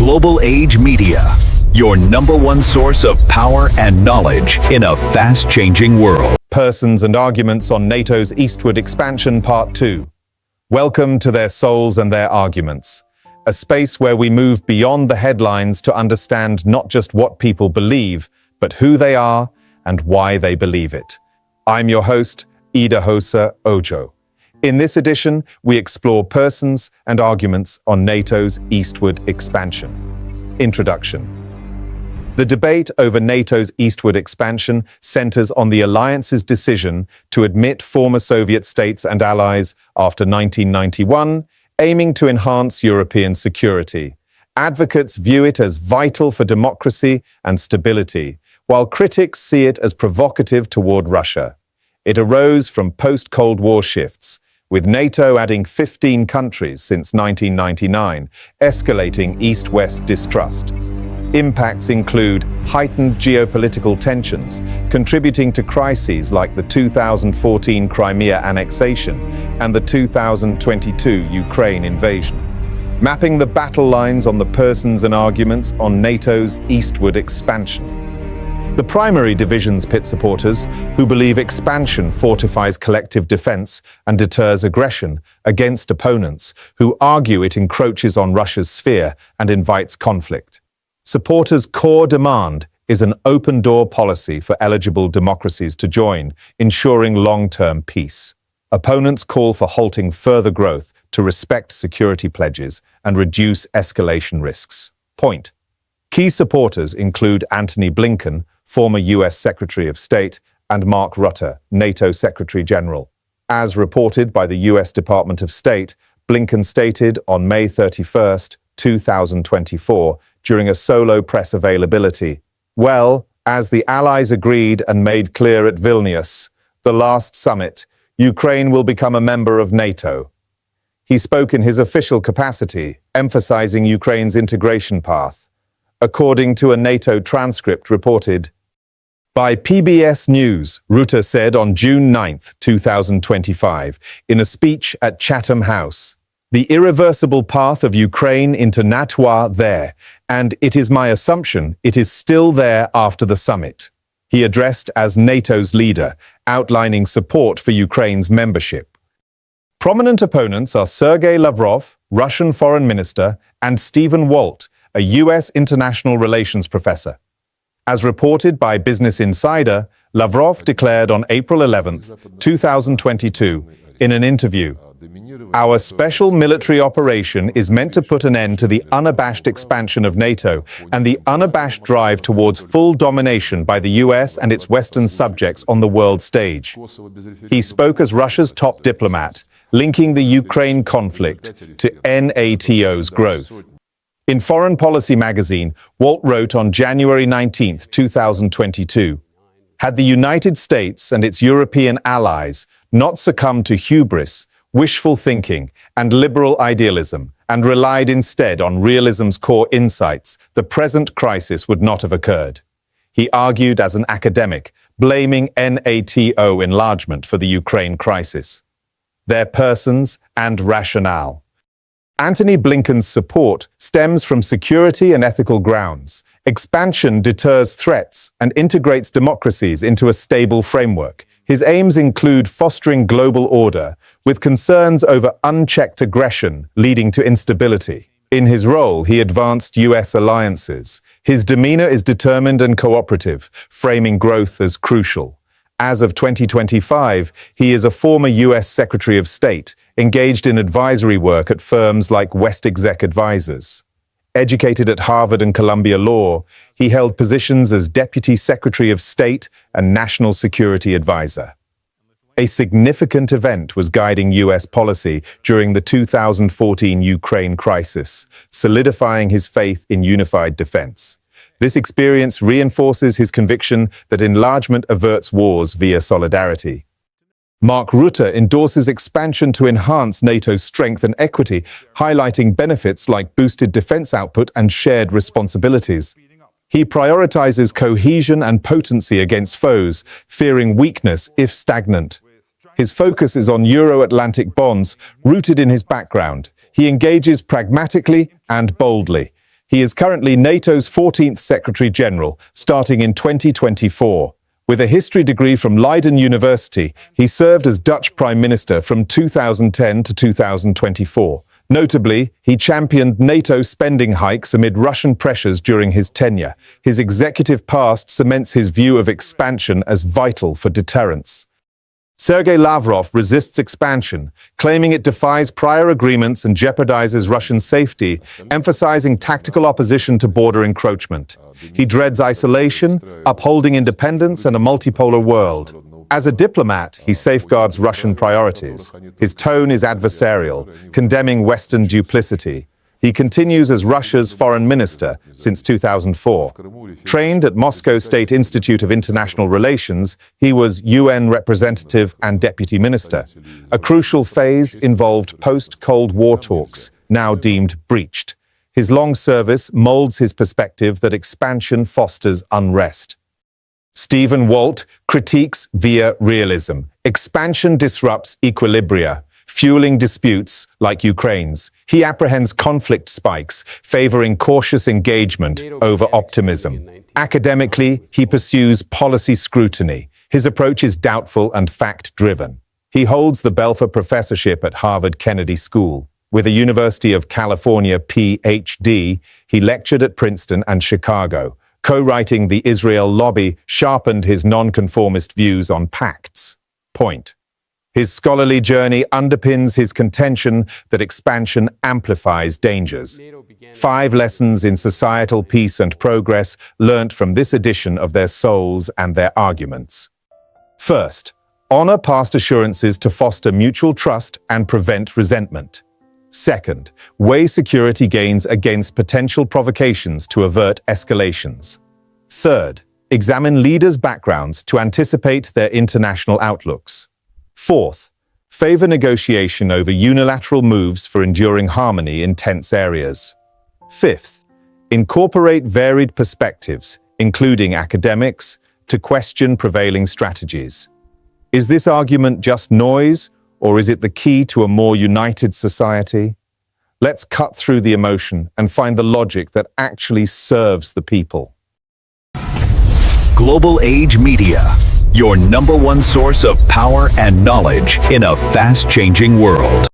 Global Age Media, your #1 source of power and knowledge in a fast-changing world. Persons and Arguments on NATO's Eastward Expansion Part 2. Welcome to Their Souls and Their Arguments, a space where we move beyond the headlines to understand not just what people believe, but who they are and why they believe it. I'm your host, Idahosa Ojo. In this edition, we explore persons and arguments on NATO's eastward expansion. Introduction. The debate over NATO's eastward expansion centers on the alliance's decision to admit former Soviet states and allies after 1991, aiming to enhance European security. Advocates view it as vital for democracy and stability, while critics see it as provocative toward Russia. It arose from post-Cold War shifts, with NATO adding 15 countries since 1999, escalating East-West distrust. Impacts include heightened geopolitical tensions, contributing to crises like the 2014 Crimea annexation and the 2022 Ukraine invasion, mapping the battle lines on the persons and arguments on NATO's eastward expansion. The primary divisions pit supporters, who believe expansion fortifies collective defense and deters aggression, against opponents, who argue it encroaches on Russia's sphere and invites conflict. Supporters' core demand is an open-door policy for eligible democracies to join, ensuring long-term peace. Opponents call for halting further growth to respect security pledges and reduce escalation risks. Point. Key supporters include Antony Blinken, former U.S. Secretary of State, and Mark Rutte, NATO Secretary General. As reported by the U.S. Department of State, Blinken stated on May 31, 2024, during a solo press availability, "Well, as the Allies agreed and made clear at Vilnius, the last summit, Ukraine will become a member of NATO." He spoke in his official capacity, emphasizing Ukraine's integration path. According to a NATO transcript reported by PBS News, Rutte said on June 9, 2025, in a speech at Chatham House, "The irreversible path of Ukraine into NATO are there, and it is my assumption it is still there after the summit." He addressed as NATO's leader, outlining support for Ukraine's membership. Prominent opponents are Sergei Lavrov, Russian Foreign Minister, and Stephen Walt, a U.S. international relations professor. As reported by Business Insider, Lavrov declared on April 11, 2022, in an interview, "Our special military operation is meant to put an end to the unabashed expansion of NATO and the unabashed drive towards full domination by the US and its Western subjects on the world stage." He spoke as Russia's top diplomat, linking the Ukraine conflict to NATO's growth. In Foreign Policy magazine, Walt wrote on January 19, 2022, "Had the United States and its European allies not succumbed to hubris, wishful thinking, and liberal idealism, and relied instead on realism's core insights, the present crisis would not have occurred." He argued as an academic, blaming NATO enlargement for the Ukraine crisis. Their persons and rationale. Antony Blinken's support stems from security and ethical grounds. Expansion deters threats and integrates democracies into a stable framework. His aims include fostering global order, with concerns over unchecked aggression leading to instability. In his role, he advanced U.S. alliances. His demeanor is determined and cooperative, framing growth as crucial. As of 2025, he is a former U.S. Secretary of State, engaged in advisory work at firms like WestExec Advisors. Educated at Harvard and Columbia Law, he held positions as Deputy Secretary of State and National Security Advisor. A significant event was guiding U.S. policy during the 2014 Ukraine crisis, solidifying his faith in unified defense. This experience reinforces his conviction that enlargement averts wars via solidarity. Mark Rutte endorses expansion to enhance NATO's strength and equity, highlighting benefits like boosted defense output and shared responsibilities. He prioritizes cohesion and potency against foes, fearing weakness if stagnant. His focus is on Euro-Atlantic bonds, rooted in his background. He engages pragmatically and boldly. He is currently NATO's 14th Secretary General, starting in 2024. With a history degree from Leiden University, he served as Dutch Prime Minister from 2010 to 2024. Notably, he championed NATO spending hikes amid Russian pressures during his tenure. His executive past cements his view of expansion as vital for deterrence. Sergei Lavrov resists expansion, claiming it defies prior agreements and jeopardizes Russian safety, emphasizing tactical opposition to border encroachment. He dreads isolation, upholding independence and a multipolar world. As a diplomat, he safeguards Russian priorities. His tone is adversarial, condemning Western duplicity. He continues as Russia's foreign minister since 2004. Trained at Moscow State Institute of International Relations, he was UN representative and deputy minister. A crucial phase involved post-Cold War talks, now deemed breached. His long service molds his perspective that expansion fosters unrest. Stephen Walt critiques via realism. Expansion disrupts equilibria, fueling disputes like Ukraine's. He apprehends conflict spikes, favoring cautious engagement over optimism. Academically, he pursues policy scrutiny. His approach is doubtful and fact-driven. He holds the Belfer Professorship at Harvard Kennedy School. With a University of California Ph.D., he lectured at Princeton and Chicago. Co-writing The Israel Lobby sharpened his nonconformist views on pacts. Point. His scholarly journey underpins his contention that expansion amplifies dangers. 5 lessons in societal peace and progress learnt from this edition of Their Souls and Their Arguments. First, honor past assurances to foster mutual trust and prevent resentment. Second, weigh security gains against potential provocations to avert escalations. Third, examine leaders' backgrounds to anticipate their international outlooks. Fourth, favor negotiation over unilateral moves for enduring harmony in tense areas. Fifth, incorporate varied perspectives, including academics, to question prevailing strategies. Is this argument just noise, or is it the key to a more united society? Let's cut through the emotion and find the logic that actually serves the people. Global Age Media, your #1 source of power and knowledge in a fast-changing world.